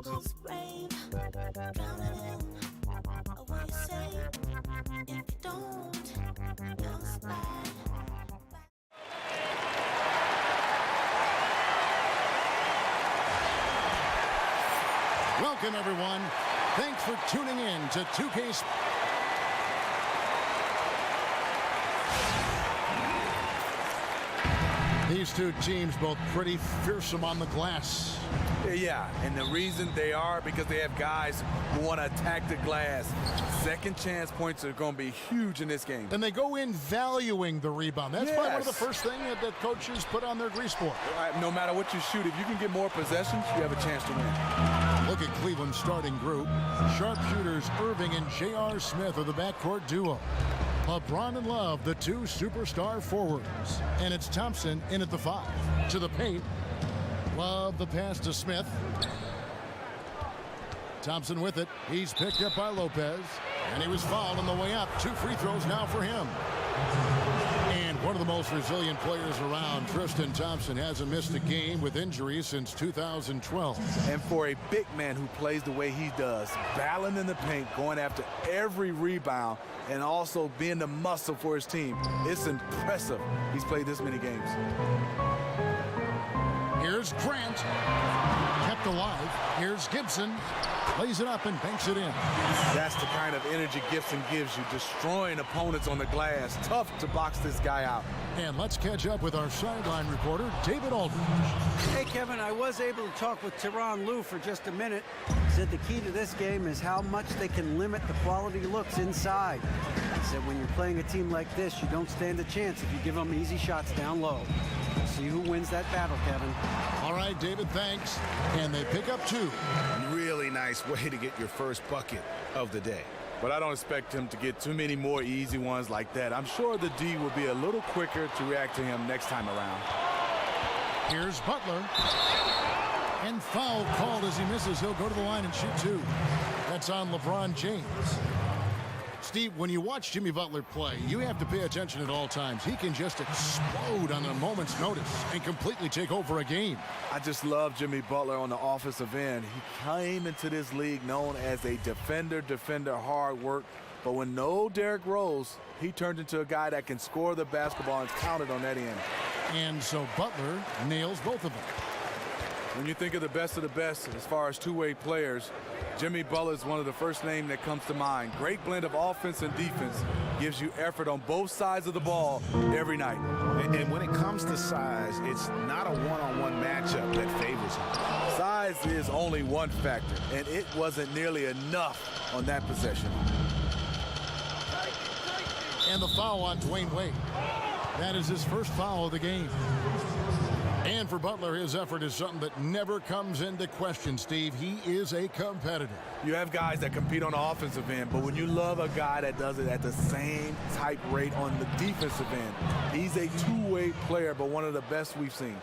goes brave, drowning in a way safe. If you don't, you'll slide. Welcome, everyone. Thanks for tuning in to 2K. These two teams both pretty fearsome on the glass. Yeah, and the reason they are because they have guys who want to attack the glass. Second chance points are going to be huge in this game. And they go in valuing the rebound. That's probably one of the first things that coaches put on their grease board. No matter what you shoot, if you can get more possessions, you have a chance to win. Look at Cleveland's starting group. Sharpshooters Irving and J.R. Smith are the backcourt duo. LeBron and Love, the two superstar forwards. And it's Thompson in at the 5. To the paint. Love the pass to Smith. Thompson with it. He's picked up by Lopez. And he was fouled on the way up. 2 free throws now for him. And one of the most resilient players around, Tristan Thompson, hasn't missed a game with injuries since 2012. And for a big man who plays the way he does, battling in the paint, going after every rebound, and also being the muscle for his team, it's impressive he's played this many games. Here's Grant, kept alive. Here's Gibson, lays it up and banks it in. That's the kind of energy Gibson gives you, destroying opponents on the glass. Tough to box this guy out. And let's catch up with our sideline reporter, David Aldridge. Hey, Kevin, I was able to talk with Tyronn Lue for just a minute. Said the key to this game is how much they can limit the quality looks inside. He said when you're playing a team like this, you don't stand a chance if you give them easy shots down low. See who wins that battle, Kevin. All right, David, thanks. And they pick up 2. Really nice way to get your first bucket of the day. But I don't expect him to get too many more easy ones like that. I'm sure the D will be a little quicker to react to him next time around. Here's Butler. And foul called as he misses. He'll go to the line and shoot 2. That's on LeBron James. Steve, when you watch Jimmy Butler play, you have to pay attention at all times. He can just explode on a moment's notice and completely take over a game. I just love Jimmy Butler on the offensive end. He came into this league known as a defender, hard work. But when no Derrick Rose, he turned into a guy that can score the basketball and counted on that end. And so Butler nails both of them. When you think of the best as far as two-way players, Jimmy Butler is one of the first names that comes to mind. Great blend of offense and defense. Gives you effort on both sides of the ball every night. And when it comes to size, it's not a one-on-one matchup that favors him. Size is only one factor, and it wasn't nearly enough on that possession. And the foul on Dwayne Wade. That is his first foul of the game. And for Butler, his effort is something that never comes into question, Steve. He is a competitor. You have guys that compete on the offensive end, but when you love a guy that does it at the same type rate on the defensive end, he's a two-way player, but one of the best we've seen.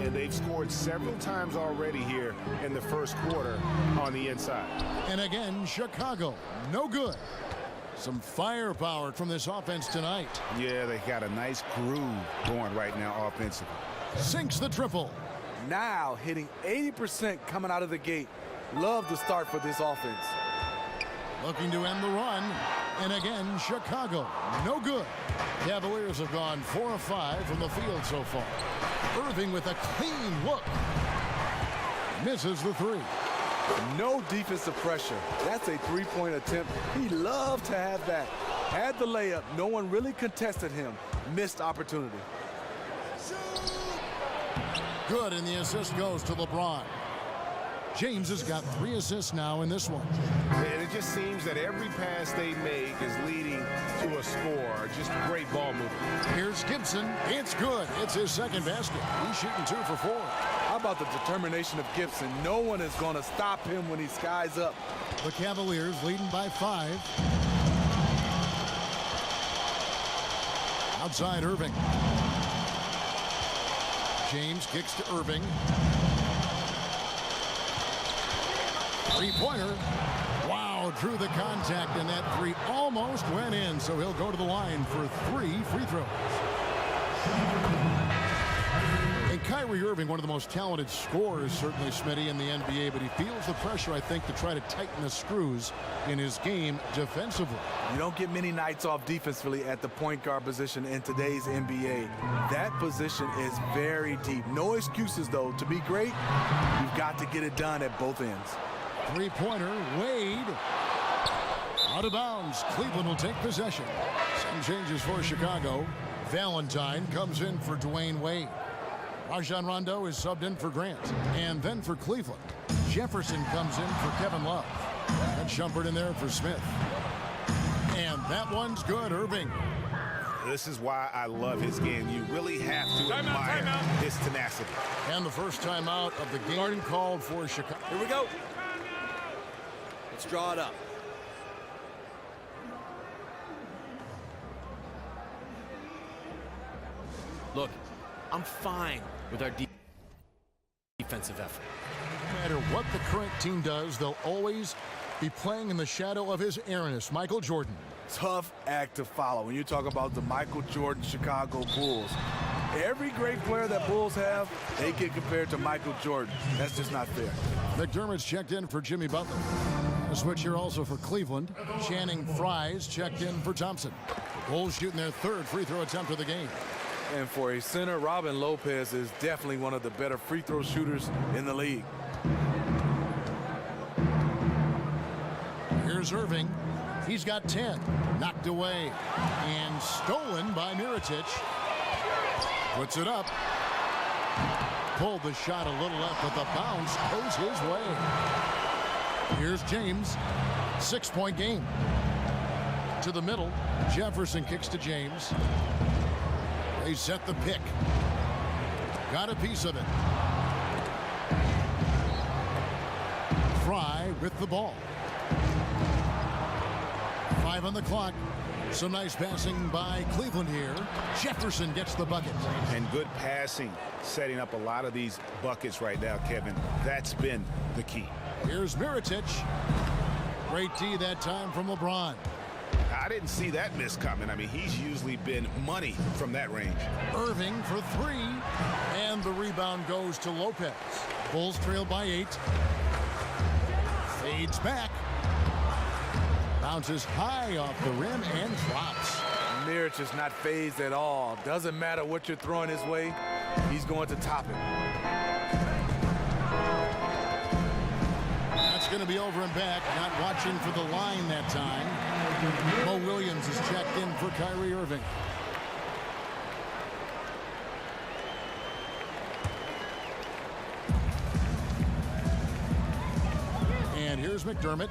And they've scored several times already here in the first quarter on the inside. And again, Chicago, no good. Some firepower from this offense tonight. Yeah, they got a nice groove going right now offensively. Sinks the triple. Now hitting 80% coming out of the gate. Love the start for this offense. Looking to end the run. And again, Chicago, no good. Cavaliers have gone 4 of 5 from the field so far. Irving with a clean look. Misses the 3. No defensive pressure. That's a three-point attempt. He loved to have that. Had the layup. No one really contested him. Missed opportunity. Good, and the assist goes to LeBron. James has got 3 assists now in this one. And it just seems that every pass they make is leading to a score. Just great ball movement. Here's Gibson. It's good. It's his second basket. He's shooting 2 for 4. How about the determination of Gibson? No one is going to stop him when he skies up. The Cavaliers leading by 5. Outside Irving. James kicks to Irving. Three-pointer. Wow, drew the contact, and that 3 almost went in, so he'll go to the line for 3 free throws. And Kyrie Irving, one of the most talented scorers, certainly, Smitty, in the NBA, but he feels the pressure, I think, to try to tighten the screws in his game defensively. You don't get many nights off defensively at the point guard position in today's NBA. That position is very deep. No excuses, though. To be great, you've got to get it done at both ends. Three-pointer, Wade. Out of bounds. Cleveland will take possession. Some changes for Chicago. Valentine comes in for Dwayne Wade. Rajon Rondo is subbed in for Grant. And then for Cleveland, Jefferson comes in for Kevin Love. And Shumpert in there for Smith. And that one's good, Irving. This is why I love his game. You really have to admire his tenacity. And the first timeout of the game called for Chicago. Here we go. Let's draw it up. Look, I'm fine with our defensive effort. No matter what the current team does, they'll always be playing in the shadow of his airness, Michael Jordan. Tough act to follow when you talk about the Michael Jordan Chicago Bulls. Every great player that Bulls have, they get compared to Michael Jordan. That's just not fair. McDermott's checked in for Jimmy Butler. A switch here also for Cleveland. Channing Frye's checked in for Thompson. The Bulls shooting their third free throw attempt of the game. And for a center, Robin Lopez is definitely one of the better free throw shooters in the league. Here's Irving. He's got 10. Knocked away and stolen by Mirotic. Puts it up. Pulled the shot a little up, but the bounce goes his way. Here's James. 6-point game. To the middle. Jefferson kicks to James. They set the pick. Got a piece of it. Fry with the ball. 5 on the clock. Some nice passing by Cleveland here. Jefferson gets the bucket. And good passing, setting up a lot of these buckets right now, Kevin. That's been the key. Here's Mirotic. Great D that time from LeBron. I didn't see that miss coming. I mean, he's usually been money from that range. Irving for 3. And the rebound goes to Lopez. Bulls trail by 8. Fades back. Bounces high off the rim and drops. Mirotic is not phased at all. Doesn't matter what you're throwing his way, he's going to top it. That's going to be over and back. Not watching for the line that time. Mo Williams is checked in for Kyrie Irving. And here's McDermott.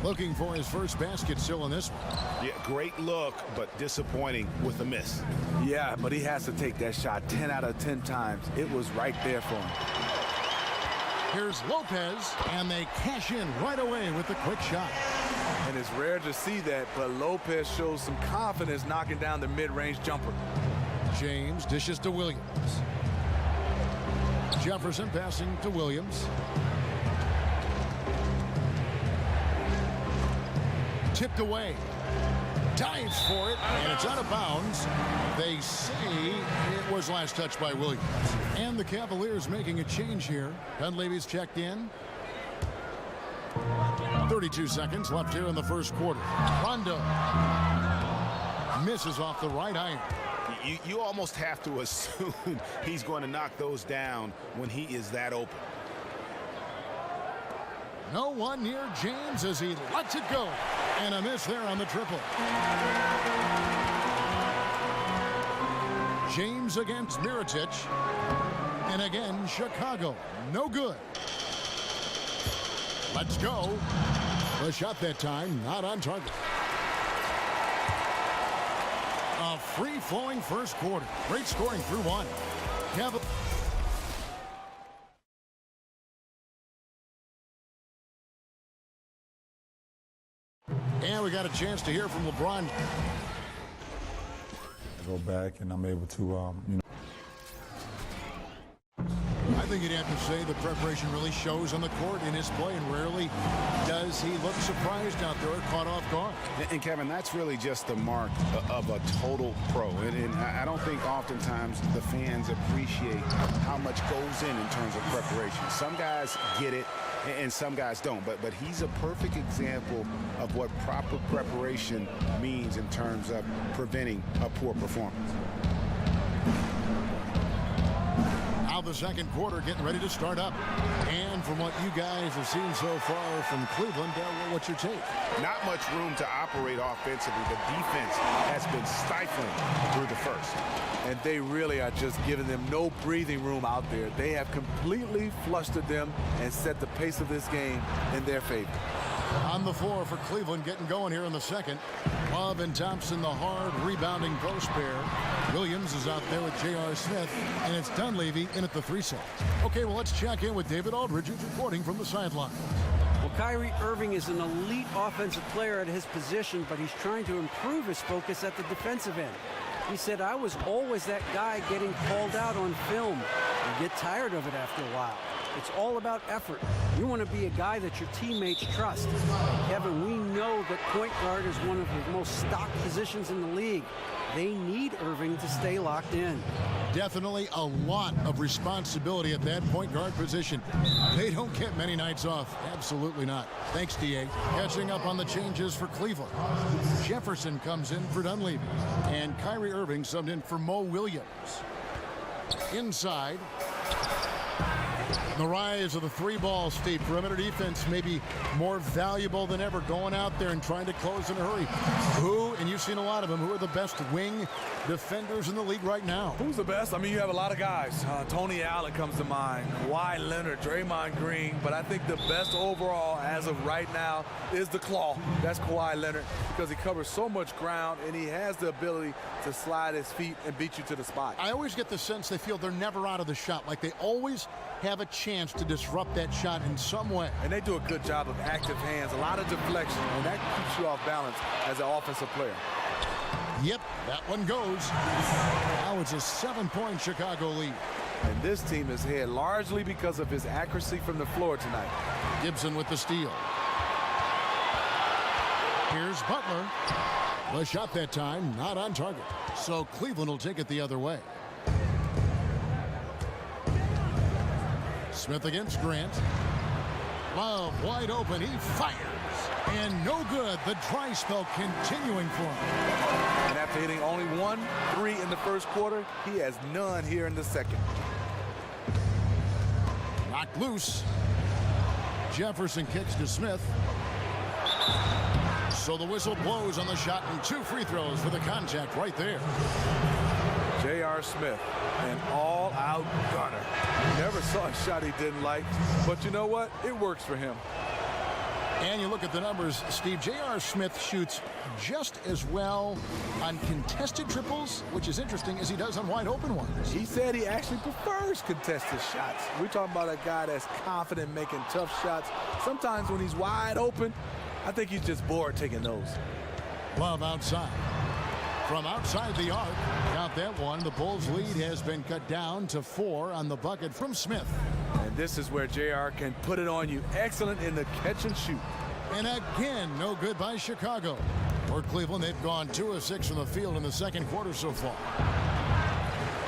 Looking for his first basket still in this one. Yeah, great look, but disappointing with a miss. Yeah, but he has to take that shot 10 out of 10 times. It was right there for him. Here's Lopez, and they cash in right away with the quick shot. And it's rare to see that, but Lopez shows some confidence knocking down the mid-range jumper. James dishes to Williams. Jefferson passing to Williams. Tipped away. Dives for it, and it's out of bounds. They say it was last touched by Williams. And the Cavaliers making a change here. Dunleavy's checked in. 32 seconds left here in the first quarter. Rondo misses off the right iron. You almost have to assume he's going to knock those down when he is that open. No one near James as he lets it go. And a miss there on the triple. James against Mirotic. And again, Chicago. No good. Let's go. The shot that time, not on target. A free-flowing first quarter. Great scoring through one. And we got a chance to hear from LeBron. I go back and I'm able to, I think you'd have to say the preparation really shows on the court in his play, and rarely does he look surprised out there or caught off guard. And Kevin, that's really just the mark of a total pro. And I don't think oftentimes the fans appreciate how much goes in terms of preparation. Some guys get it and some guys don't, but he's a perfect example of what proper preparation means in terms of preventing a poor performance. Now the second quarter getting ready to start up. And from what you guys have seen so far from Cleveland, what's your take? Not much room to operate offensively. The defense has been stifling through the first. And they really are just giving them no breathing room out there. They have completely flustered them and set the pace of this game in their favor. On the floor for Cleveland, getting going here in the second. Love and Thompson, the hard rebounding post pair. Williams is out there with J.R. Smith, and it's Dunleavy in at the 3 set. Okay, well, let's check in with David Aldridge, who's reporting from the sideline. Well, Kyrie Irving is an elite offensive player at his position, but he's trying to improve his focus at the defensive end. He said, I was always that guy getting called out on film. You get tired of it after a while. It's all about effort. You want to be a guy that your teammates trust. Kevin, we know that point guard is one of the most stocked positions in the league. They need Irving to stay locked in. Definitely a lot of responsibility at that point guard position. They don't get many nights off. Absolutely not. Thanks, D.A. Catching up on the changes for Cleveland. Jefferson comes in for Dunleavy. And Kyrie Irving subbed in for Mo Williams. Inside. The rise of the 3-ball, Steve. Perimeter defense may be more valuable than ever, going out there and trying to close in a hurry. Who, and you've seen a lot of them, who are the best wing defenders in the league right now? Who's the best? I mean, you have a lot of guys. Tony Allen comes to mind, Kawhi Leonard, Draymond Green, but I think the best overall as of right now is the claw. That's Kawhi Leonard, because he covers so much ground and he has the ability to slide his feet and beat you to the spot. I always get the sense they feel they're never out of the shot, like they always have a chance to disrupt that shot in some way. And they do a good job of active hands, a lot of deflection, and that keeps you off balance as an offensive player. Yep, that one goes. Now it's a 7-point Chicago lead. And this team is ahead largely because of his accuracy from the floor tonight. Gibson with the steal. Here's Butler. The shot that time, not on target. So Cleveland will take it the other way. Smith against Grant. Love wide open. He fires. And no good. The dry spell continuing for him. And after hitting only 1 3 in the first quarter, he has none here in the second. Knocked loose. Jefferson kicks to Smith. So the whistle blows on the shot, and 2 free throws for the contact right there. J.R. Smith, an all-out gunner. Never saw a shot he didn't like, but you know what? It works for him. And you look at the numbers, Steve. J.R. Smith shoots just as well on contested triples, which is interesting, as he does on wide open ones. He said he actually prefers contested shots. We're talking about a guy that's confident making tough shots. Sometimes when he's wide open, I think he's just bored taking those. Love outside. From outside the arc, count that one. The Bulls' lead has been cut down to 4 on the bucket from Smith. And this is where JR can put it on you. Excellent in the catch and shoot. And again, no good by Chicago. For Cleveland, they've gone 2 of 6 from the field in the second quarter so far.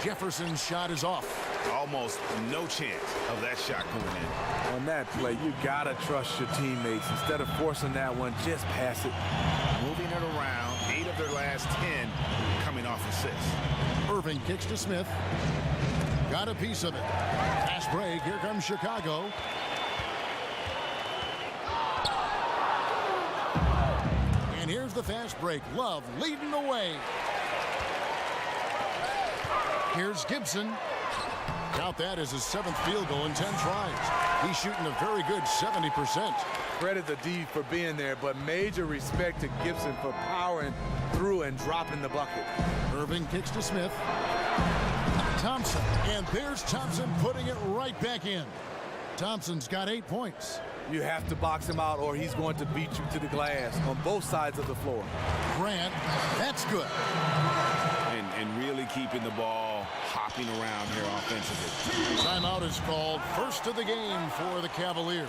Jefferson's shot is off. Almost no chance of that shot going in. On that play, you gotta trust your teammates. Instead of forcing that one, just pass it. Moving it around, 8 of their last 10 coming off assists. Irving kicks to Smith. Got a piece of it. Fast break. Here comes Chicago. And here's the fast break. Love leading the way. Here's Gibson. Count that as his 7th field goal in 10 tries. He's shooting a very good 70%. Credit the D for being there, but major respect to Gibson for powering through and dropping the bucket. Irving kicks to Smith. Thompson. And there's Thompson putting it right back in. Thompson's got 8 points. You have to box him out or he's going to beat you to the glass on both sides of the floor. Grant, that's good. And really keeping the ball hopping around here offensively. Timeout is called. First of the game for the Cavaliers.